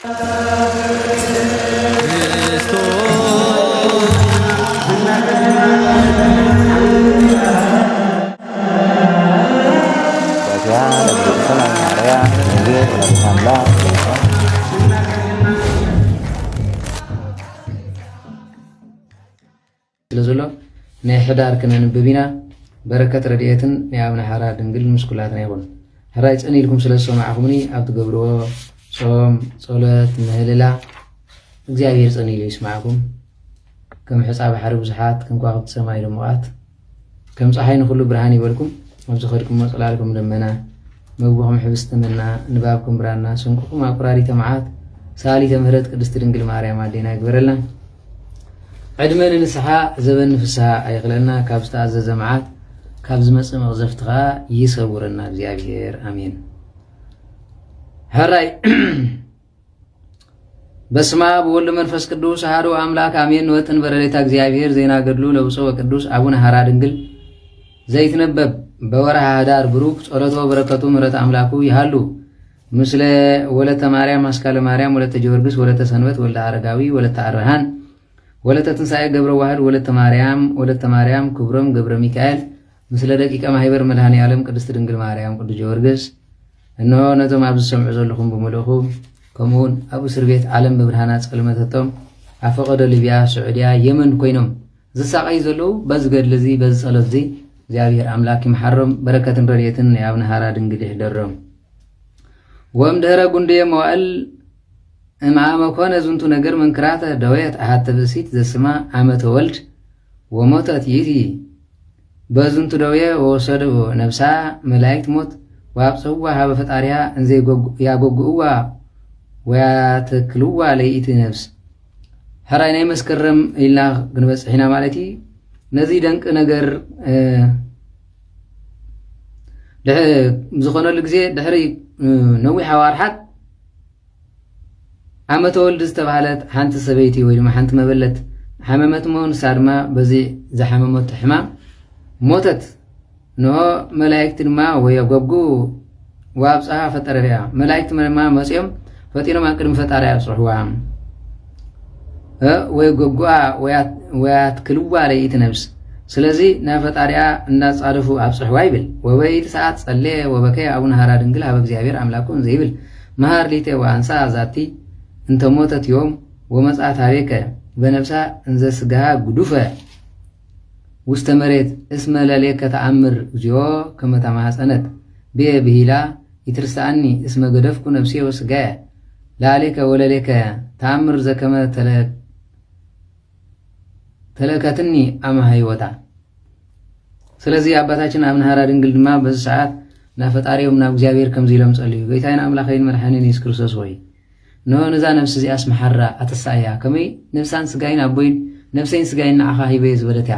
ስለዘሎ ናይ ሕዳር ክነንብቢና በረከት ረድኤትን ናይ ኣብነ ሓራ ድንግል ምስኩላትና ይኹን። ሕራይ ፀኒልኩም ስለ ዝሰማዕኹምኒ ኣብ ትገብርዎ ጾም ጸሎት ምህልላ እግዚአብሔር ፀኒሉ ይስማዕኩም። ከም ሕፃ ባሕሪ ብዙሓት ከም ከዋኽብቲ ሰማይ ድሙቓት ከም ፀሓይ ንኹሉ ብርሃን ይበልኩም። ኣብዚ ኸድኩም መፅላልኩም ደመና መግብኹም ሕብስቲ መና ንባብኩም ብራና ስንቁኹም ኣብ ቁራሪተ መዓት ሳሊተ ምህረት ቅድስቲ ድንግል ማርያም ኣዴና ይግበረልና። ዕድመ ንንስሓ ዘበን ፍስሓ ኣይኽለና። ካብ ዝተኣዘዘ መዓት ካብ ዝመፅእ መቕዘፍቲ ኸዓ ይሰውረና እግዚአብሔር ኣሜን። ሕራይ በስመ አብ ወወልድ መንፈስ ቅዱስ አሐዱ አምላክ አሜን። ንወጥን በረሌታ እግዚአብሔር ዘይናገድሉ ለብፁዕ ወቅዱስ አቡነ ሐራ ድንግል ዘይትነበብ በወርሃ ህዳር ብሩክ ጸሎቶ በረከቱ ምሕረት አምላኩ ይሃሉ ምስለ ወለተ ማርያም አስካለ ማርያም ወለተ ጊዮርጊስ ወለተ ሰንበት ወለተ አረጋዊ ወለተ አርሃን ወለተ ትንሣኤ ገብረ ዋህድ ወለተ ማርያም ክብሮም ገብረ ሚካኤል ምስለ ደቂቀ ማህበር መድኃኔ ዓለም ቅድስት ድንግል ማርያም ቅዱስ ጊዮርጊስ እነሆ ነቶም ኣብ ዝሰምዑ ዘለኹም ብምልእኹም ከምኡውን ኣብ እስር ቤት ዓለም ብብርሃናት ጸልመተቶም ኣብ ፈቐደ ሊብያ ስዑድያ የመን ኮይኖም ዝሳቀዩ ዘለዉ በዚ ገድሊ እዚ በዚ ጸሎት እዚ እግዚአብሔር አምላክ ይምሓሮም በረከትን ረድኤትን ናይ ኣብነ ሐራ ድንግል ይሕደሮም። ወእምድኅረ ጉንድየ መዋዕል እምዓመ ኮነ ዝንቱ ነገር መንክራተ ደዌት ኣሃተ ብእሲት ዘስማ ዓመተ ወልድ ወሞተት ይእቲ በዝንቱ ደዌ ወወሰድዎ ነብሳ መላእክት ሞት ወአብጽሕዋ ሀበ ፈጣሪያ እንዘ ያጎግእዋ ወያተክልዋ ለይእቲ ነብስ። ሕራይ ናይ መስከረም ኢልና ክንበፅሕ ኢና ማለት እዩ። ነዚ ደንቂ ነገር ዝኾነሉ ግዜ ድሕሪ ነዊሕ ኣዋርሓት ዓመተ ወልዲ ዝተባሃለት ሓንቲ ሰበይቲ ወይ ድማ ሓንቲ መበለት ሓመመት ንሳ ድማ በዚ ዝሓመመት ሕማም ሞተት። ንሆ መላእክቲ ድማ ወየጎጉ ወአብጽሓ ፈጠረያ መላእክቲ ድማ መፅኦም ፈጢኖም ኣብ ቅድሚ ፈጣሪ ኣብፅሕዋ ወየጎጉኣ ወያትክልዋ ለይእቲ ነብስ። ስለዚ ናይ ፈጣሪያ እንዳጻደፉ ኣብፅሕዋ ይብል። ወበይቲ ሰዓት ጸለየ ወበከየ አቡነ ሐራ ድንግል ሃበ እግዚአብሔር አምላኩ ዘይብል መሃር ሊተ ወአንሳ ዛቲ እንተ ሞተት ዮም ወመጽአት ሃቤከ በነብሳ እንዘ ስጋሃ ጉዱፈ ውስተ መሬት እስመ ለሌከ ተአምር እግዚኦ ከመ ተማኅፀነት ብየ ብሂላ ይትርሳአኒ እስመ ገደፍኩ ነፍሴ ወስጋየ ለአሌከ ወለሌከ ተአምር ዘከመ ተለከትኒ አመ ህይወታ። ስለዚ አባታችን አቡነ ሐራ ድንግል ድማ በዚ ሰዓት ናብ ፈጣሪኦም ናብ እግዚአብሔር ከምዚ ኢሎም ጸልዩ። ጌታዬን አምላኸይን መድኃኒን ኢየሱስ ክርስቶስ ሆይ ንሆ ነዛ ነፍሲ እዚኣ ስመሓራ ኣተሳእያ ከመይ ነፍሳን ስጋይን ኣቦይን ነፍሰይን ስጋይን ንዓኻ ሂበየ ዝበለት እያ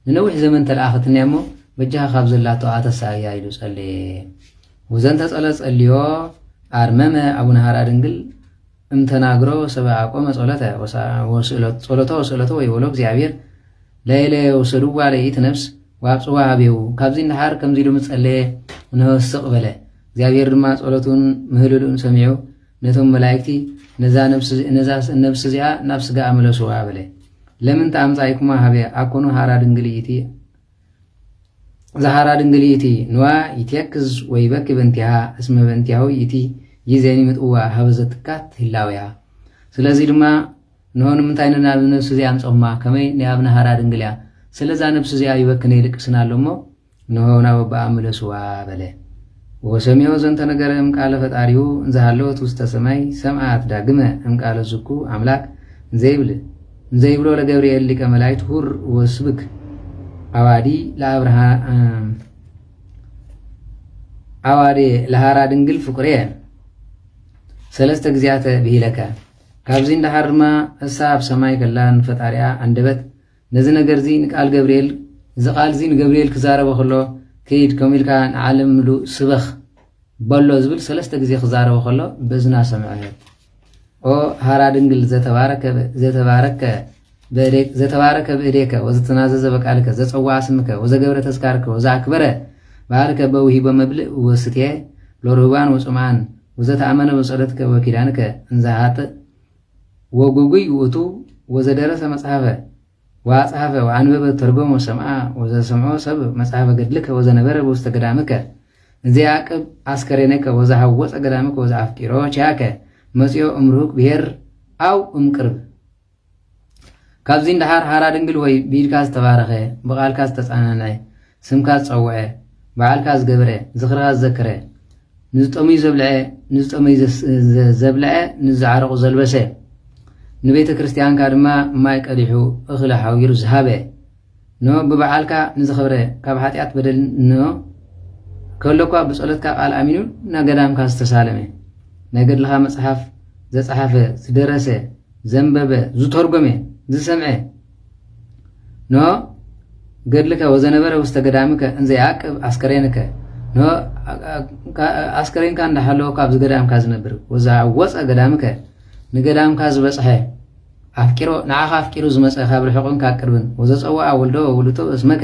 ንነዊሕ ዘመን ተለኣኸትኒ እሞ በጃኻ ካብ ዘላቶ ኣተሳእያ ኢሉ ጸለየ። ወዘንተ ጸሎት ጸልዮ ኣርመመ አቡነ ሐራ ድንግል እምተናግሮ ሰብአ ቆመ ጸሎቶ ወስእለቶ ወይበሎ እግዚአብሔር ለይለ ወሰድዋ ለይእቲ ነፍስ ወአብጽሕዋ ሃቤሁ። ካብዚ እንድሓር ከምዚ ኢሉ ምጸለየ ንወስቕ በለ። እግዚአብሔር ድማ ጸሎቱን ምህልሉን ሰሚዑ ነቶም መላእክቲ ነዛ ነፍሲ እዚኣ ናብ ስጋ ኣመለስዋ በለ። ለምን ተኣምጻኢኩማ ሃበ ኣኮኑ ሐራ ድንግልይቲ ዘሐራ ድንግልይቲ ንዋ ይትየክዝ ወይበኪ በንቲሃ እስመ በንቲያሁ ይቲ ይዜኒ ምጥዋ ሃበ ዘትካት ህላውያ። ስለዚ ድማ ንሆ ንምንታይ ናብ ነፍሲ እዚኣ ኣምፀኹማ ከመይ ናይ ኣብነ ሐራ ድንግል እያ ስለዛ ነፍሲ እዚኣ ይበክነ ይልቅስና ኣሎ እሞ ንሆ ናብ ኣባ ኣመለስዋ በለ። ወሰሚዖ ዘንተ ነገረ እምቃለ ፈጣሪሁ እንዘሃለወት ውስተ ሰማይ ሰምዓት ዳግመ እምቃለ ዝኩ አምላክ እንዘይብሎ ለገብርኤል ሊቀ መላእክት ሁር ወስብክ አዋዲ አዋዴ ለሐራ ድንግል ፍቁሬ ሰለስተ ግዚያተ ብሂለከ። ካብዚ እንዳሓር ድማ እሳ ኣብ ሰማይ ከላን ፈጣሪያ አንደበት ነዚ ነገር እዚ ንቃል ገብርኤል ዝቃል እዚ ንገብርኤል ክዛረበ ከሎ ከይድ ከሚልካ ንዓለም ምሉእ ስበኽ በሎ ዝብል ሰለስተ ግዜ ክዛረበ ከሎ ብእዝና ሰምዐ። ኦ ሐራ ድንግል ዘተባረከ ብእዴከ ወዘተናዘዘ በቃልከ ዘፀዋዐ ስምከ ወዘገብረ ተስካርከ ወዘአክበረ ባህርከ በውሂበ መብልእ ወስትየ ሎርህባን ወፅማን وزتأمن بصلتك وكيدانك انزهات وغوغي وتو وزدرس مصحفه وصحفه وعنبب ترجم وسمع وزسمعه سب مصحفه قدلك وزنبر بوستقدامك زي عقب عسكرينك وزحوص قدامك وزعفكيرو چاك مسيو امروك بهر او امقرب كابزين دحار حارا دنگل وي بيدكاس تبارخه بقالكاس تصاننعي سمكاس صوعه بعالكاس قبره زخرغاس ذكره نزطمي زبلعه نزعرق زلبسه نبيت كريستيان كادما مايك اديحو اخلا حاوير زهابه نو ببعالكا نزخبره كاب حاتيات بدل نو كلكوا بصلتكا قال امينو نغدامكا استسالمه نغد لها مصحف زصحفه زدرسه زنببه زترجمه زسمعه نو قدلك وزنبره واستقدامك انزي عقب عسكرينك نو عسكرين كان دحلو كاب زقدامكا زنبر وزا وص قدامك نقدامكا زبصحه افكيرو نعاخ افكيرو زمصخ خبر حقن كاقربن وزصوا ولدو ولتو اسمك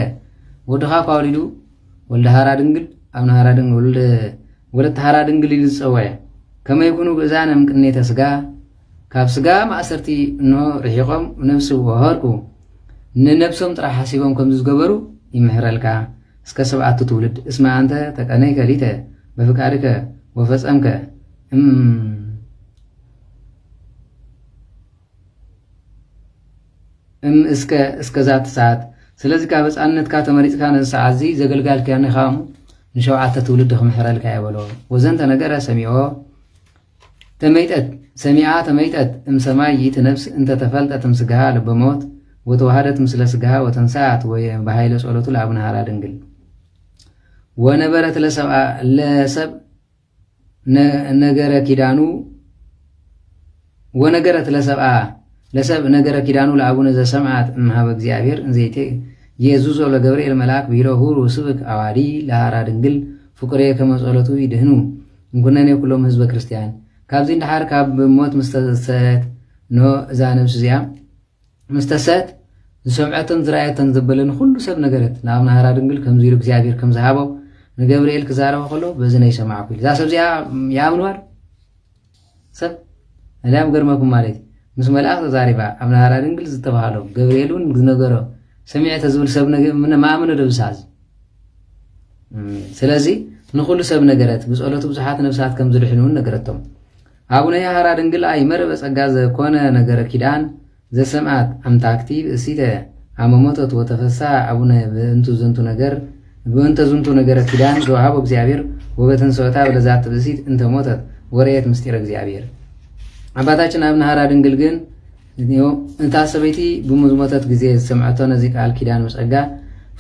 ودخا قاوليدو ولد هارا دنگل ابن هارا دنگل ولد هارا دنگل يصوا كما يكونوا غزانا مقنيته سغا كاب سغا ماسرتي نو رحيقهم نفس وهركو ننفسهم طرح حسيبهم كم زغبرو يمحرلكا اسك سبعه تولد اسمع انت تقني كليته بفقارك وفصمك اسك ذات ساعات ስለዚህ ካበጻነትካ ተመሪጽካ ነሳዓዚ ዘገልጋልካ ነኻሙ ንሸውዓተ ትውልድኹም ሕረልካ ይበሎ ወዘንተ ነገረ ሰሚዖ ሰሚዓ ተመይጠት እምሰማይ ይእቲ ነፍስ እንተ ተፈልጠት እምስጋሃ ልበሞት ወተዋሃደት ምስለ ስጋሃ ወተንሳዓት ወይ በኃይለ ጸሎቱ ለአቡነ ሐራ ድንግል ወነበረት ለሰብ ነገረ ኪዳኑ ወነገረት ለሰብ ነገረ ኪዳኑ ለአቡነ ዘሰማዓት እምሃበ እግዚአብሔር እንዘይቴ ኢየሱስ ለገብርኤል መልአክ ቢሮሁ ስብክ አዋዲ ለሐራ ድንግል ፍቁሬ ከመጸሎቱ ይድህኑ እንኩነኔ ኩሎም ህዝበ ክርስቲያን ካብዚ እንደሐር ካብ ሞት መስተሰት ኖ እዛ ነፍስ እዚኣ መስተሰት ዝሰምዐተን ዝራእየተን ዘበለን ኩሉ ሰብ ነገረት ለአቡነ ሐራ ድንግል ከምዚ ኢሉ እግዚአብሔር ከም ዝሃበው ንገብርኤል ክዛረበ ከሎ በዚ ናይ ሰማዕ ኩሉ እዛ ሰብ እዚኣ ያምንዋል ሰብ እዳም ገርመኩም ማለት ምስ መልአክ ተዛሪባ አቡነ ሐራ ድንግል ዝተባሃለው ገብርኤልን ዝነገሮ ሰሚዕተ ዝብል ሰብ ምን ማእመን ደብሳዝ ስለዚ ንኹሉ ሰብ ነገረት ብጸሎቱ ብዙሓት ነፍሳት ከም ዝድሕኑን ነገረቶም አቡነ ሐራ ድንግል አይመረ በጸጋ ዘኮነ ነገረ ኪዳን ዘሰማዓት አምታክቲ እሲተ አመሞተት ወተፈሳ አቡነ በእንተ ዝንቱ ነገረ ኪዳን ዘወሃበ እግዚአብሔር ወበተንሰወታ በለዛት ብእሲት እንተ ሞተት ወረየት ምስጢረ እግዚአብሔር አባታችን አቡነ ሐራ ድንግል ግን እንታ ሰበይቲ በመዝሞተት ጊዜ ሰምዓቶ ነዚ ቃል ኪዳን መጸጋ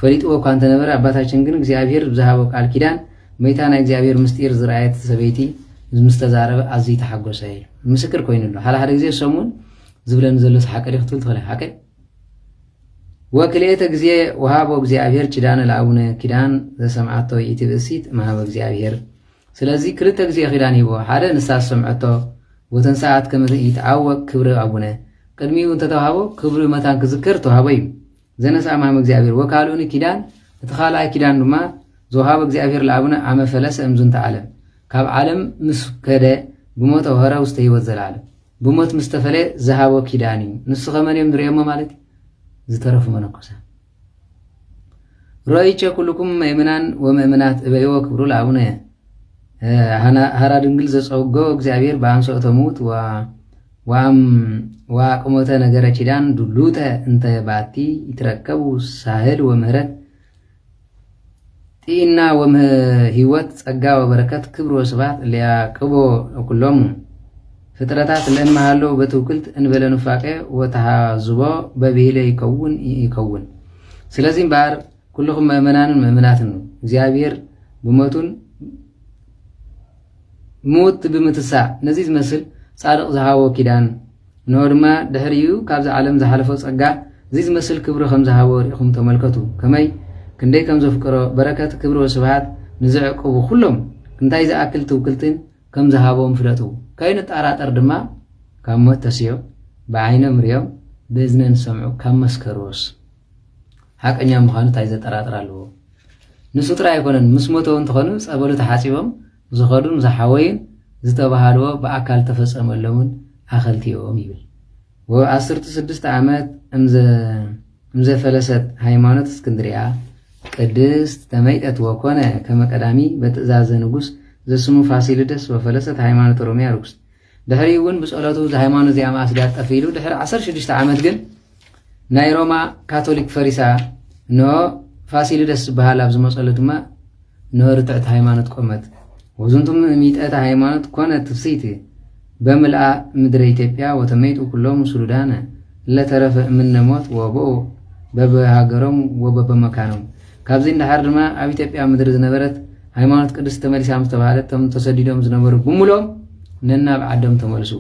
ፈሊጥዎ ኳንተ ነበር አባታችን ግን እግዚአብሔር ብዝሃበው ቃል ኪዳን መይታና እግዚአብሔር ምስጢር ዝራእየት ሰበይቲ ዝምስተዛረበ አዝይ ተሐጎሰ ምስክር ኮይኑሎ ሓላሓደ ጊዜ ሰሙን ዝብለን ዘሎ ሓቀደ ክትብል ትኽእል ሓቀ ወክልኤተ ጊዜ ወሃቦ እግዚአብሔር ኪዳን ለአቡነ ኪዳን ዘሰምዓቶ ይእቲ ብእሲት መሃበ እግዚአብሔር ስለዚህ ክልተ ጊዜ ኪዳን ሂቦ ሓደ ንሳት ሰምዐቶ ወተንሳዓት ከም ይትዓወቅ ክብሪ አቡነ ቅድሚኡ እንተተዋሃቦ ክብሪ መታን ክዝክር ተዋሃቦ እዩ ዘነስአ መሃበ እግዚአብሔር ወካልኡኒ ኪዳን እቲ ካልኣይ ኪዳን ድማ ዘወሃበ እግዚአብሔር ለአቡነ ዓመ ፈለሰ እምዝንተ ዓለም ካብ ዓለም ምስ ከደ ብሞት ወህረ ውስተ ህይወት ዘለዓለም ብሞት ምስ ተፈለየ ዝሃቦ ኪዳን እዩ ንሱ ኸመን እዮም ንሪኦሞ ማለት ዝተረፉ መነኮሳ ሮይቸ ኩልኩም ምእምናን ወምእምናት እበይዎ ክብሩ ለአቡነ ሐራ ድንግል ዘጸውጎ እግዚአብሔር በአንሶተ ሙት ወአቅሞተ ነገረ ኪዳን ዱሉተ እንተ ባቲ ይትረከቡ ሳህል ወምህረት ጢና ወህይወት ጸጋ ወበረከት ክብር ወስባት ሊያቅቦ ኩሎም ፍጥረታት ለእንመሃለው በትውክልት እንበለ ንፋቄ ወተሃዝቦ በብሂለ ይከውን ስለዚህም ባህር ኩልኩም ምእመናንን ምእምናትን እግዚአብሔር ብሞቱን ሞት ብምትሳዕ ነዚ ዝመስል ጻድቕ ዝሃቦ ኪዳን ንሆ ድማ ድሕሪኡ ካብዚ ዓለም ዝሓለፈ ጸጋ እዚ ዝመስል ክብሪ ከም ዝሃቦ ሪኢኹም ተመልከቱ ከመይ ክንደይ ከም ዘፍቅሮ በረከት ክብሪ ወስብሃት ንዝዕቅቡ ኩሎም እንታይ ዝኣክል ትውክልትን ከም ዝሃቦም ፍለጡ ከይንጠራጠር ድማ ካብ ሞት ተስዮ ብዓይኖም ርዮም ብእዝነን ሰምዑ ካብ መስከርዎስ ሓቀኛ ምዃኑ እንታይ ዘጠራጥር ኣለዎ ንሱ ጥራይ ኣይኮነን ምስ ሞተው እንትኾኑ ጸበሉ ተሓፂቦም ዝኸዱን ዝሓወይን ዝተባሃልዎ በአካል ተፈጸመሎምን አኸልቲዮም ይብል ወ16 ዓመት እምዘ ፈለሰት ሃይማኖት እስክንድሪያ ቅድስት ተመይጠት ወኮነ ከመቀዳሚ በትእዛዘ ንጉስ ዘስሙ ፋሲለደስ ወፈለሰት ሃይማኖት ሮሚያ ርኩስ ድሕሪውን ብጸሎቱ ሃይማኖት ዚያማ አስዳት ጠፊሉ ድሕሪ 16 ዓመት ግን ናይ ሮማ ካቶሊክ ፈሪሳ ኖ ፋሲለደስ በሃል ኣብ ዝመጸሉ ድማ ርትዕት ሃይማኖት ቆመት ወዝንቱም ሚጠት ሃይማኖት ኮነ ትፍሲት በመልአ ምድረ ኢትዮጵያ ወተመይጡ ኩሎም ሱሉዳነ ለተረፈ ምንሞት ወቦ በበሃገሮም ወበበመካኖም ካብዚ እንዳሃር ድማ ኣብ ኢትዮጵያ ምድር ዝነበረት ሃይማኖት ቅድስት ተመሊሳ ምስተባሃለት ቶም ተሰዲዶም ዝነበሩ ብሙሎም ነናብ ዓዶም ተመልሱ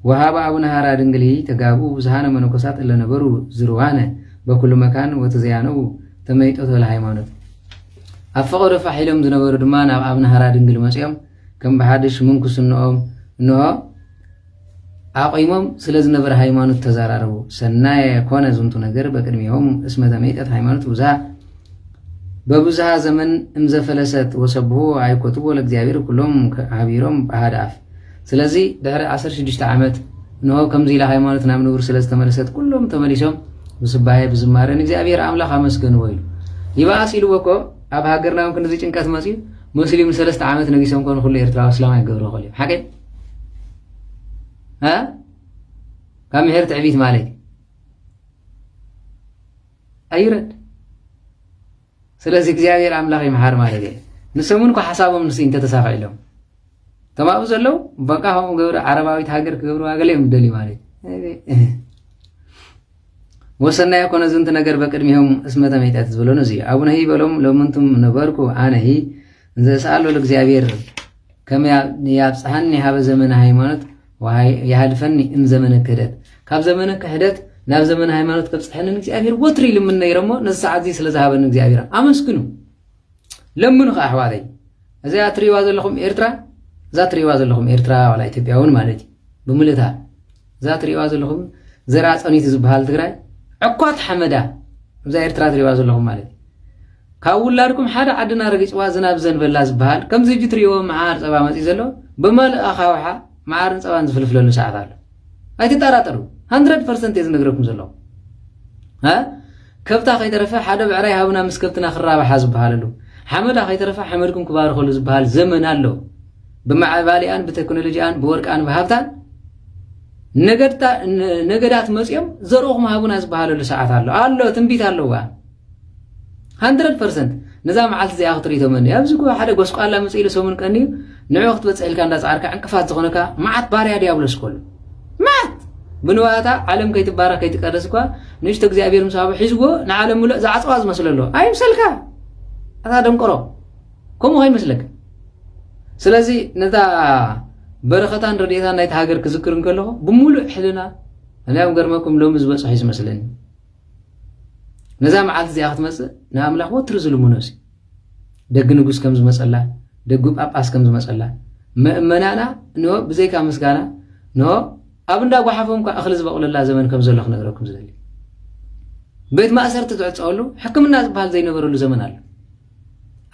ወሃባ አቡነ ሃራ ድንግል ተጋብኡ ብዙሃነ መነኮሳት ለነበሩ ዝርዋነ በኩሉ መካን ወተዘያነው ተመይጦት ለሃይማኖት አፈቀዶ ፋሒሎም ዝነበሩ ድማ ናብ አቡነ ሃራ ድንግል መጽዮም ከም በሓድሽ ምንኩስነኦም እንሆ አቆይሞም ስለዝነበረ ሃይማኖት ተዛራረቡ ሰናይ ኮነ ዝንቱ ነገር በቅድሚያውም እስመ ተመይጠት ሃይማኖት በብዝሃ ዘመን እምዘፈለሰት ወሰብሁ አይኮትቦ ለእግዚአብሔር ኩሎም ሃቢሮም ባህዳፍ ስለዚህ ድሕሪ 16 ዓመት ነው ከምዚ ኢላ ሃይማኖት ናብ ንብር ስለዝተመለሰት ኩሎም ተመሊሶም ብስባሄ ብዝማረን እግዚአብሔር አምላክ አመስገኑ ወይሉ ይባስ ኢሉ ወኮ ኣብ ሃገርናው ክንዚ ጭንቀት መጽዩ ሙስሊም 3 ዓመት ነጊሶም ኮን ሁሉ ኤርትራዊ እስላማይ ገብሮ ኸል ሓቂ ካም ሄር ትዕቢት ማለት አይረድ ስለዚህ እግዚአብሔር አምላክ ይምሃር ማለት ንሰሙን ኮ ሐሳቦም ንስ እንተ ተሳፋይሎም ተማው ዘለው በቃ ሆም ገብረ ዓረባዊት ሃገር ክገብሩ አገለም ደሊ ማለት ወሰና የኮነ ዝንት ነገር በቅድሚهم እስመ ተመይጠት ዝብሎን እዚ አቡነ ይበሎም ለምንቱም ነበርኩ አነሂ እንዘሳአሉ ለእግዚአብሔር ከመ ያብጽሐኒ ሀበ ዘመነ ሃይማኖት ያህልፈኒ ዘመነ ክህደት ካብ ዘመነ ክህደት ናብ ዘመነ ሃይማኖት ከብጽሐንን እግዚአብሔር ወትሪ ልምን ነይረሞ ነሳዓዚ ስለዛሃበን እግዚአብሔር አመስግኑ ለምኑ ከአሕዋተይ እዚ አትሪዋ ዘለኹም ኤርትራ ዛትሪዋ ዘለኹም ኤርትራ ወላ ኢትዮጵያውን ማለት ብምልታ ዛትሪዋ ዘለኹም ዘራ ጸኒት ዝበሃል ትግራይ ዕኳት ሐመዳ እዛ ኤርትራ ትሪዋ ዘለኹም ማለት ካብ ውላድኩም ሓደ ዓድና ረጊጽዋ ዝናብ ዘንበላ ዝበሃል ከምዚ ጅትሪዎ መዓር ጸባ መጽ ዘሎ በመልአ ኻውሓ መዓርን ጸባን ዝፍልፍለሉ ሰዓት አለ አይትጠራጠሩ 100% የዝነግረኩም ዘሎ ከብታ ከይተረፈ ሓደ ብዕራይ ሃብና ምስ ከብትና ክራባሓ ዝበሃለሉ ሐመዳ ከይተረፈ ሐመድኩም ክባርኸሉ ዝበሃል ዘመን ኣሎ በማዕባሊያን በቴክኖሎጂያን በወርቃን በሀብታን ነገዳት መጽዮም ዘሮኹም ሃቡና ዝበሃለሉ ሰዓት አሎ ትንቢት ኣለዋ 100% ነዛ መዓልቲ እዚኣ ክትሪእቶመኒ ኣብዚ ኮ ሓደ ጎስቋላ መጽኢሉ ሰሙን ቀኒ ንዑ ክትበጽሕልካ እንዳጻርካ ዕንቅፋት ዝኾነካ ማዓት ባርያ ዲያብሎስ ኮሉ ማዓት ብንዋታ ዓለም ከይትባረኽ ከይትቀደስ እኳ ንሽቶ እግዚአብሔር ምሳቡ ሒዝዎ ንዓለም ሙሉእ ዝዓጽዋ ዝመስለሎ ኣይምሰልካ ኣታ ደንቆሮ ከምኡ ኸይመስለካ ስለዚ ነታ በረኸታን ረድኤታን ናይቲ ሃገር ክዝክር እንከለኹ ብሙሉእ ሕልና እኔም ገርመኩም ሎሚ ዝበጽሑ ይመስለኒ ነዛ መዓልቲ እዚኣ ክትመጽእ ንኣምላኽ ወትሪ ዝልሙኖሲ ደግ ንጉስ ከም ዝመጸላ ደግ ጳጳስ ከም ዝመጸላ ምእመናና ንሆ ብዘይካ ምስጋና ንሆ ኣብ እንዳ ጓሓፎም ኳ እኽሊ ዝበቕለላ ዘመን ከም ዘሎ ክነግረኩም ዝደሊ ቤት ማእሰርቲ ትዕፀወሉ ሕክምና ዝበሃል ዘይነበረሉ ዘመን ኣሎ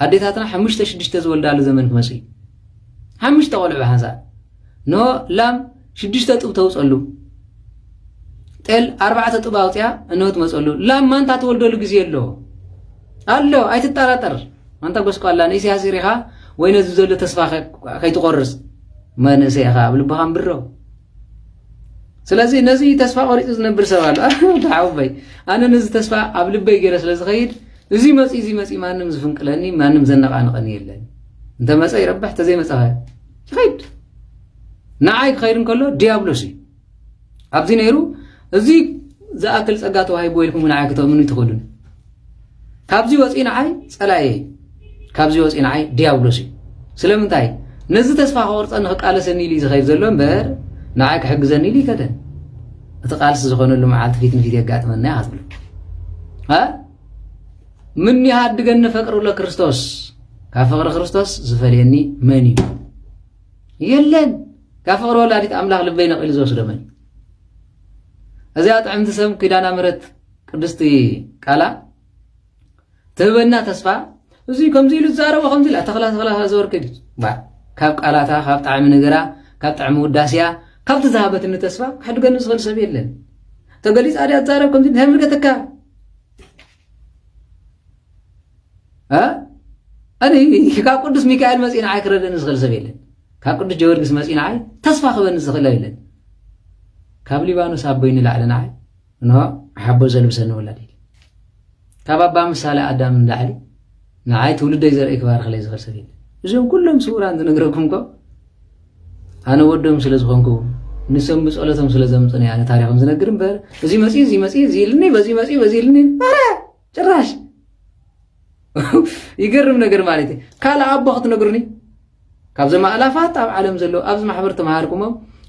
ኣዴታትና 5-6 ዝወልዳሉ ዘመን ክመጽእ 5 ቆልዑ ሃንሳ ንሆ ላም 6 ጥብ ተውፀሉ ጤል 4 ጥብ ኣውፅያ እንሆ ትመጸሉ ላም ማንታ ትወልደሉ ጊዜ ኣሎ ኣይትጠራጠር ማንታ ጎስቋላ ንእስያስ ሪኻ ወይ ነዚ ዘሎ ተስፋ ከይትቆርጽ መንእሰይ ኢኻ ኣብ ልብኻ እምብሮ ስለዚ ነዚ ተስፋ ቆሪጽ ዝነብር ሰብ ኣሎ ተዓውበይ ኣነ ነዚ ተስፋ ኣብ ልበይ ገይረ ስለ ዝኸይድ እዚ መጽ ማንም ዝፍንቅለኒ ማንም ዘነቓንቐኒ የለን እንተ መጸ ይረብሕ ተዘይመጸኸ ይኸይድ ንዓይ ክኸይድ እንከሎ ዲያብሎስ እዩ ኣብዚ ነይሩ እዚ ዝኣክል ጸጋ ተዋሂቦ ኢልኩም ንዓይ ክትእምኑ ትኽእሉን ካብዚ ወፂ ንዓይ ጸላየ ካብዚ ወፂ ንዓይ ዲያብሎስ እዩ ስለምንታይ ነዚ ተስፋ ክቆርጸኒ ክቃለሰኒ ኢሉ ዝኸይድ ዘሎ እምበር ንዓይ ክሕግዘኒ ኢሉ ይከደን እቲ ቃልሲ ዝኾነሉ መዓልቲ ፊት ንፊት የጋጥመና ኢኻ ትብሉ ምን ይሃድገኒ ፈቅሩ ለክርስቶስ ካብ ፍቅሪ ክርስቶስ ዝፈልየኒ መን እዩ የለን ካብ ፍቅሪ ወላዲት ኣምላኽ ልበይ ነቒሉ ዝወስዶ መን እዚኣ ጥዕምቲ ሰብ ኪዳነ ምሕረት ቅድስቲ ቃላ ትህበና ተስፋ እዚ ከምዚ ኢሉ ዝዛረቦ ከምዚ ኢላ ተኽላ ዝወርክድ ካብ ቃላታ ካብ ጣዕሚ ነገራ ካብ ጣዕሚ ውዳስያ ካብ ተዛሃበት እንተስፋ ከድገን ዝኽእል ሰብ የለን ተገሊጽ አዲ አዛረብ ከምዚ ተምልከተካ أنا كقدس ميكائيل مسئين عاي كردن زغل سبيلن كقدس جورجس مسئين عاي تصفى خبن زغل يلن كابلي بانو سابين لعلن عاي إنه حبوا زلبسن ولا دي كابابا مسالة آدم لعلي نعاي تولد يزر إكبار خلي زغل سبيلن زين كلهم سورة عند نقرأكم كو أنا ودهم سلزخونكو نسم بسؤالتهم سلزمتني يعني تاريخهم زنقرن بر زي مسئي زيلني بزي لني جراش يقرب نقر مالتي كالا أبو خط نقرني كابز ما ألافات أب عالم زلو أبز ما حبرت معاركم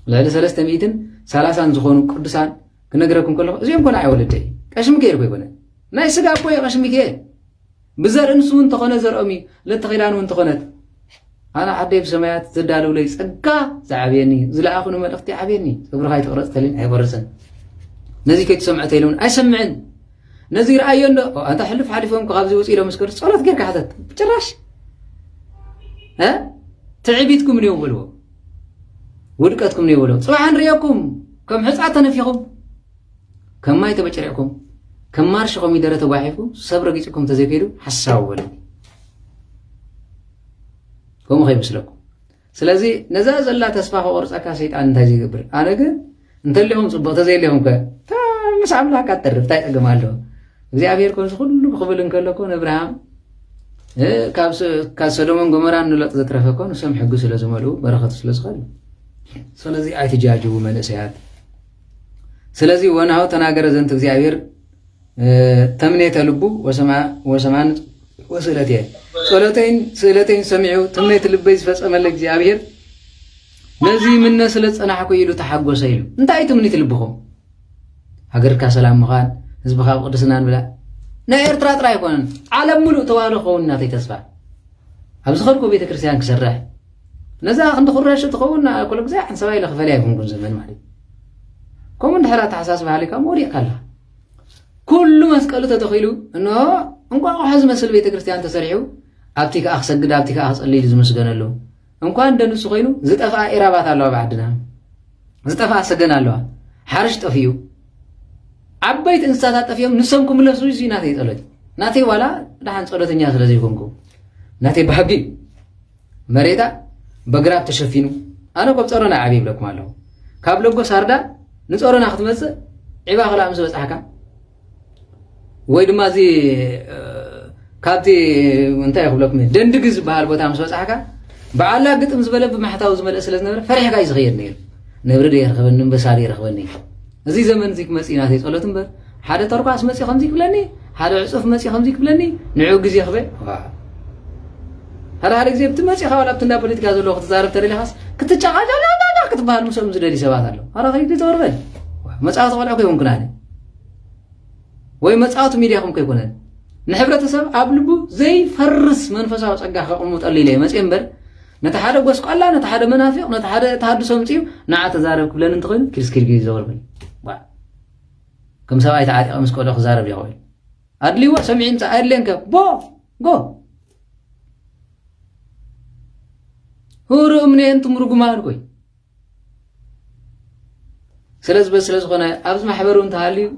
لعل 300 ثلاثة زخون قدسان كنقرأكم كله زين كنا عولتي كاشم كير بيقولنا نايس قابوي كاشم كير بزر إنسون تخونة زر أمي لا تغيران وان تخونت أنا عدي في سمايات زدالو ليس أكا زعبيني زلا أخونو ملختي عبيني صبر هاي تقرأ تلين هاي برسن نزي كي تسمع تيلون أسمعن نزير أيون أنت حلف حلفهم كغابزي وسيلة مسكر صلاة غير كحدت بجراش ها تعبيتكم اليوم ولو ودقتكم اليوم ولو صباحا رياكم كم حصعة نفيكم كم ما يتبجرعكم كم مارشكم يدرى تواحفكم صبر قيتكم تزيكيدو حساو ولو كم خيب سلكم سلازي نزاز الله تسفاق ورسك سيطان تازي قبر أنا قل انت اللي هم صبغ تزي اللي هم مش عملها كاتر فتاي أقمالو እግዚአብሔር ኮንስ ሁሉ ክብል እንከለኮ ነብርሃም ካብ ሰሎሞን ጎመራን ንለጥ ዘትረፈኮን ሰም ሕጉ ስለዝመልኡ በረኸቱ ስለዝኸል ስለዚህ አይትጃጅቡ መንእሰያት ስለዚህ ወናው ተናገረ ዘንት እግዚአብሔር ተምኔተ ልቡ ወሰማን ወስለቴ ስለቴን ሰሚዑ ተምኔተ ልበይ ዝፈጸመለ እግዚአብሔር ነዚህ ምን ስለጸናሕኩ ኢሉ ተሐጎሰ ኢሉ እንታይ ተምኔተ ልብኹም ሀገርካ ሰላም ምኻን ህዝብ ካብ ቅድስናን ብላ ናይ ኤርትራ ጥራይ ይኮነን ዓለም ሙሉእ ተዋህዶ ኸውን እናተይ ተስፋ ኣብዚ ኸልኩ ቤተ ክርስቲያን ክሰርሕ ነዛ ክንዲ ኹረሽ ትኸውን ኩሉ ግዜ ሓንሰባይ ለኽፈልያ ይኩንኩን ዘመን ማለት ከምኡ እንድሕራ ተሓሳስ ባህሊካ መውዲቕካ ኣለኻ ኩሉ መስቀሉ ተተኺሉ እንሆ እንቋቑሖ ዝመስል ቤተ ክርስቲያን ተሰሪሑ ኣብቲ ከዓ ክሰግድ ኣብቲ ከዓ ክጸልይ ዝምስገነሉ እንኳን እንደንሱ ኮይኑ ዝጠፍኣ ኢራባት ኣለዋ ብዓድና ዝጠፍኣ ሰገን ኣለዋ ሓርሽ ጠፍዩ عبيت إنسان تفيهم نسمكم من السوي زي ناتي تلوتي ناتي ولا دحن صلوت الناس لازم يكونكم ناتي بحقي مريدا بقراب تشفينه أنا قبض أرونا عبيب لكم الله قبل جو ساردا نصورنا أخذ مس عبا خلا أمس بس أحكام ويد ما زي كاتي وانتهي أقول لكم دندقز بهالبوت أمس بس أحكام بعلا قد أمس بلب بمحتاج زملاء أسلز نبر فرح جاي صغير نير نبر دير خبرنا بساري رخبني زي زمن زيك مسينا هي صلوت نبر حدا ترقاس مسي خمزيك بلني حدا عصف مسي خمزيك بلني نعوق زي خبي هذا زي بتمسي خاولا بتنا بوليتيكا زلو اختزارب تري لخاص كتجاجا لا كتبال مسلم زدري سبات الله هذا غير توربل مصاوت ولا كيون كناني ወይ መጻወት ሚዲያኩም ከይኮነን ንሕብረተሰብ ኣብ ልቡ ዘይፈርስ መንፈሳዊ ጸጋ ከቕሙ ጠሊለ መጽምበር ነታ ሓደ ጎስቋላ ነታ ሓደ መናፊቅ ነታ ሓደ ተሐድሶ ምጽዩ ንዓ ተዛረብ ክብለን እንትኾን ክልስክል ግዜ ዘወርበል ከም ሰብኣይ ተዓጢቀ ምስ ቆሎ ክዛረብ ይኽእል ኣድሊዎ ሰሚዒን ጻኣድለን ቦ ጎ ሁሩ እምነ እንቱም ርጉማን ቆይ ስለዝኾነ ኣብዚ ማሕበሩ እንተሃልዩ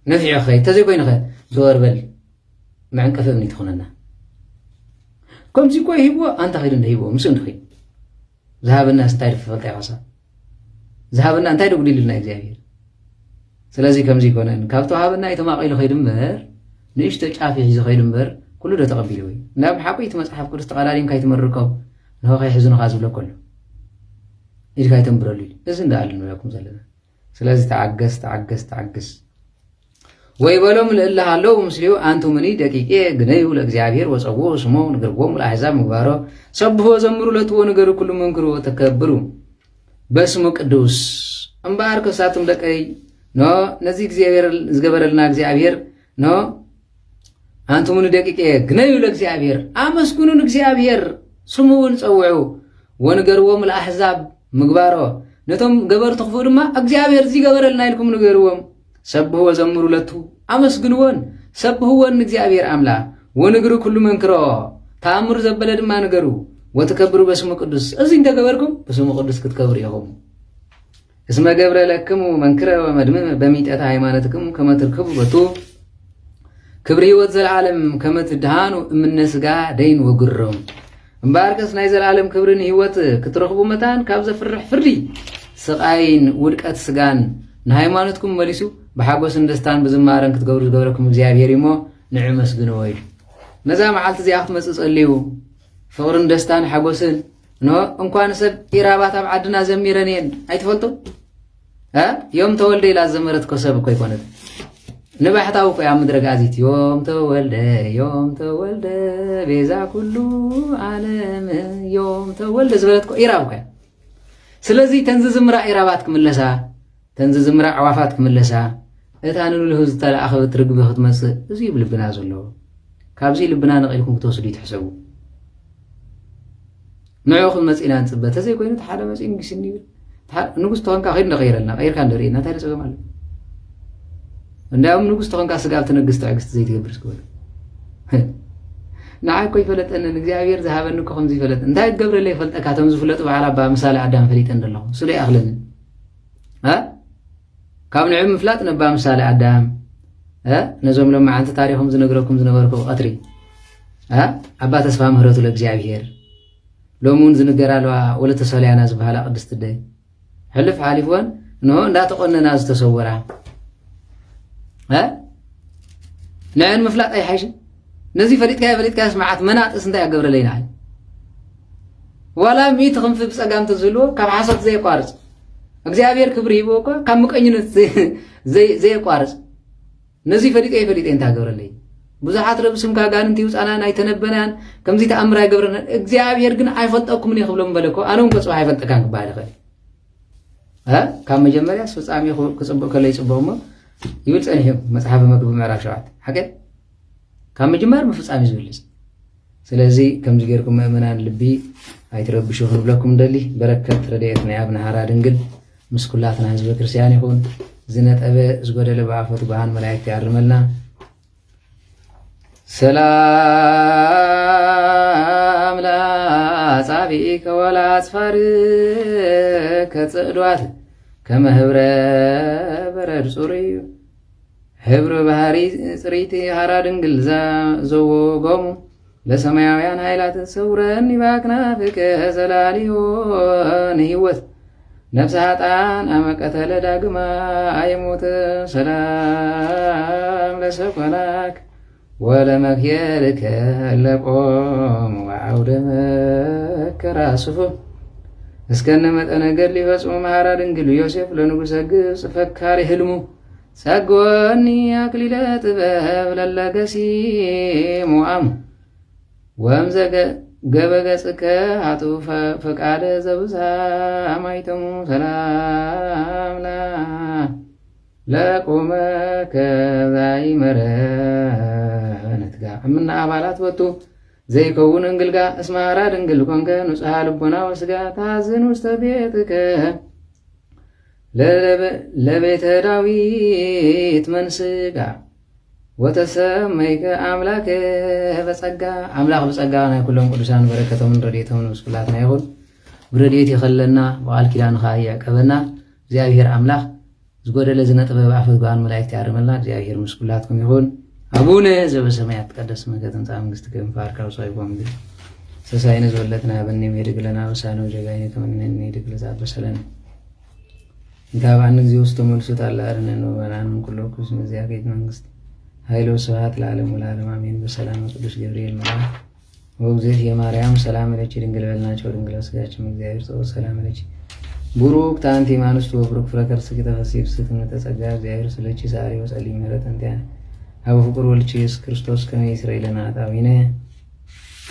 نفيع خير تزيكوين خير زور بل معنكف ابني تخوننا كم زيكوي هيبو أنت خير هيبو مسون خير ذهب الناس تعرف فلتي عصا ذهب الناس تعرف قليل لنا إجابير سلازي كم زيكونا كافتو هاب الناس يتما قيل خير مبر نيش تجعفي حيز خير مبر كله ده تقبلوي ناب حقي يتمسحب كل استقلالين كاي تمركب نهو خي حزن غازو له كله إيش كاي تمبرلي إذن ده قالنا لكم زلنا سلازي تعجز ويبلوم لله الله مسليو أنتم مني دقيقة جنيه لإجابير وصبوا اسمه نقربهم الأحزاب مبارو صبوا زمروا لتو نقروا كل منكروا وتكبروا بس مقدوس أم بارك ساتم لك أي نو نزيك إجابير زجبر لنا إجابير نو أنتم مني دقيقة جنيه لإجابير أمسكونوا إجابير سمون صوعوا ونقربهم الأحزاب مبارو نتوم جبر تخفور ما إجابير زي جبر لنا لكم نقربهم سبه وزمروا لتو أمسكنون سبه ونجزي أبير أملا ونقروا كل منكرا تامر زبلد ما نقروا وتكبروا باسم قدوس أزين تكبركم باسم قدوس كتكبر يهم اسم جبر لكم ومنكر ومدمم بميت هيمانتكم كما تركبوا بتو كبري وزل العالم كما تدهانوا من الناس دين وقرهم مباركس نايز العالم كبرني هوت كترخبوا متان كابز فرح فردي سقاين ودقت سغان نهيمانتكم مليسو بحاجوس اندستان بزمارن كتغورو زغوركم እግዚአብሔር ይሞ ንዕመስ ግን ወይ ነዛ መዓልት ዚያት መስጽ ጸልዩ ፍቅርን ደስታን ሓጎስን ኖ እንኳን ሰብ ኢራባት ኣብ ዓድና ዘሚረኔን አይትፈልጡ يوم ተወልደ ኢላ ዘመረት ኮሰብ እኮ ይኮነት ንባሕታው እኮ ያ ምድረ ጋዚት يوم ተወልደ ቤዛ ኩሉ ዓለም يوم ተወልደ ዝበለት እኮ ኢራብ እኮ ስለዚህ ተንዝ ዝምራ ኢራባት ክምለሳ ተንዝ ዝምራ ዓዋፋት ክምለሳ እታንሉ ለህዝ ተላእኸበት ርግብ ክትመጽእ እዚ ብልብና ዘሎ ካብዚ ልብና ነቂልኩም ክትወስዱ ይትሕሰቡ ንዑኹም መጽኢና ንጽበት ተዘይ ኮይኑ ተሓደ መጽኢ ንግስኒ ይብል ንጉስ ተኾንካ ኸይድ ነቐይረልና ቀይርካ እንደርእየና እንታይ ደጸገም ኣሎ እንዳውም ንጉስ ተኾንካ ስጋብ ትነግስ ትዕግስቲ ዘይትገብር እስክበሉ ንዓይ እኮ ይፈለጠንን እግዚኣብሔር ዝሃበኒ እኮ ከምዚ ይፈለጥ እንታይ ትገብረለ ይፈልጠካ ቶም ዝፍለጡ በዓል ኣባ ምሳሌ ኣዳም ፈሊጠን ዘለኹ ስለ ይኣኽለኒ ካብ ንዕብ ምፍላጥ ነባ ምሳሌ ኣዳም ነዞም ሎማዓንቲ ታሪኾም ዝነግረኩም ዝነበርኩ ቀትሪ ኣባ ተስፋ ምህረቱ ለእግዚአብሔር ሎሙን ዝንገራለዋ ወለተ ሰልያና ዝበሃላ ቅድስት ደይ ሕልፍ ሓሊፍወን እንሆ እንዳተቆነና ዝተሰወራ ንዕን ምፍላጥ ኣይሓይሽን ነዚ ፈሊጥካ ስማዓት መናጥስ እንታይ ኣገብረለይና ዋላ ሚት ክንፊ ብፀጋም ተዝህልዎ ካብ ሓሰት ዘይቋርፅ እግዚአብሔር ክብሪ ሂቦ እኮ ካብ ምቀኝነት ዘይቋርፅ ነዚ ፈሊጠ እንታይ ኣገብረለይ ብዙሓት ረብስምካ ጋንንቲ ውፃናን ኣይተነበናን ከምዚ ተኣምር ኣይገብረና እግዚአብሔር ግን ኣይፈልጠኩምን ይኽብሎም በለኮ ኣነውን ከፅባሕ ኣይፈልጠካን ክበሃል ይኽእል ካብ መጀመርያ ፍጻሜ ክፅብቕ ከሎ ይፅብቕ እሞ ይብል ፀኒሑ መፅሓፈ መክብብ ምዕራፍ 7 ሓቀት ካብ ምጅማር ምፍጻሜ ዝብልጽ ስለዚ ከምዚ ጌርኩም ምእመናን ልቢ ኣይትረብሹ ክንብለኩም ደሊ በረከት ረድኤት ናይ ኣብና ሃራ ድንግል ምስ ኩላትና ህዝበ ክርስቲያን ይኹን ዝነጠበ ዝጎደለ ብኣፈቱ ብርሃን መላእክቲ ያርመልና ሰላም ለአጻብዒከ ወለአጽፋርከ ጽዕዷት ከመ ህብረ በረድ ጽሩይ ሕብሪ ባህሪ ጽሪቲ ሃራ ድንግል ዘወጎሙ ለሰማያውያን ኃይላት ሰውረኒ ባክናፍከ ዘላሊዮ ንህይወት ነፍሰ ሃጣን አመቀተለ ዳግማ አይሞት ሰላም ለሰኮናክ ወለመክየልከ ለቆም ወዐውደ መከራ ስፉ እስከነ መጠነ ገድሊ ይፈጽሙ ሃራ ድንግል ዮሴፍ ለንጉሠ ግብፅ ፈካሪ ህልሙ ጸጎኒ አክሊለ ጥበብ ለለገሲ ሙአሙ ወምዘ ገበገጽከ አጡ ፈቃደ ዘብሳ ማይተሙ ሰላም ለቆመ ከዛይ መረነትጋ እምና አባላት ወጡ ዘይከውን እንግልጋ እስመ ሃራ ድንግል ኮንከ ንጹሐ ልቦና ወስጋ ታዝን ውስተ ቤትከ ለቤተ ዳዊት መንስጋ ወተሰመይከ አምላክ በጸጋ አምላክ በጸጋ ናይ ኩሎም ቅዱሳን በረከቶምን ረድኤቶምን ምስኩላትና ይኹን ብረድኤት ይኸለና በዓል ኪዳንኻ ያቀበና እግዚአብሔር አምላክ ዝጎደለ ዝነጥበ ብኣፈት ብርሃን መላእክቲ ያርመልና እግዚአብሔር ምስኩላትኩም ይኹን አቡነ ዘበሰማያት ተቀደስ ስምከ ትምጻእ መንግሥትከ ወይኩን ውሳይኮም ሰሳይነ ዘወለትና በኔ ሜድግለና ወሳነ ወጀጋይነ ተመነነ ይድግለዛ በሰለን እንታባን ጊዜ ውስጥ ተመልሶት አላርነ ነው በናን ኩሉ ኩስ እግዚአብሔር መንግሥት ኃይሎ ስብሐት ለዓለሙ ለዓለም አሜን። በሰላም ቅዱስ ገብርኤል መልአክ ወእግዝእት የማርያም ሰላም ለኪ ድንግል በልናቸው ድንግል ስጋችን እግዚአብሔር ጸሎት ሰላም ለኪ ቡሩክ ታንቲ ማንስቱ ወብሩክ ፍሬ ከርሥኪ ተፈሥሒ ፍስሕት ተጸጋ እግዚአብሔር ስለቺ ዛሬ ወጸልይ ምህረት እንቲያ አብ ፍቁር ወልቺ ኢየሱስ ክርስቶስ ከመ ይስረይ ለና ኃጣውኢነ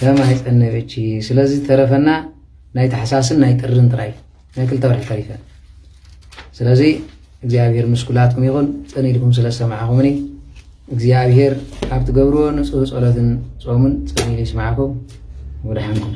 ከመ ይጸነብቺ ስለዚህ ተረፈና ናይ ተሐሳስን ናይ ጥርን ጥራይ ናይ ክልተ ወርሒ ተሪፈን ስለዚህ እግዚአብሔር ምስኩላትኩም ይኹን ጸኒልኩም ስለሰማዕኹምኒ እግዚአብሔር ኣብ ትገብርዎ ንጹህ ጸሎትን ጾምን ጸኒል ይስማዓኩም ወደሓንኩም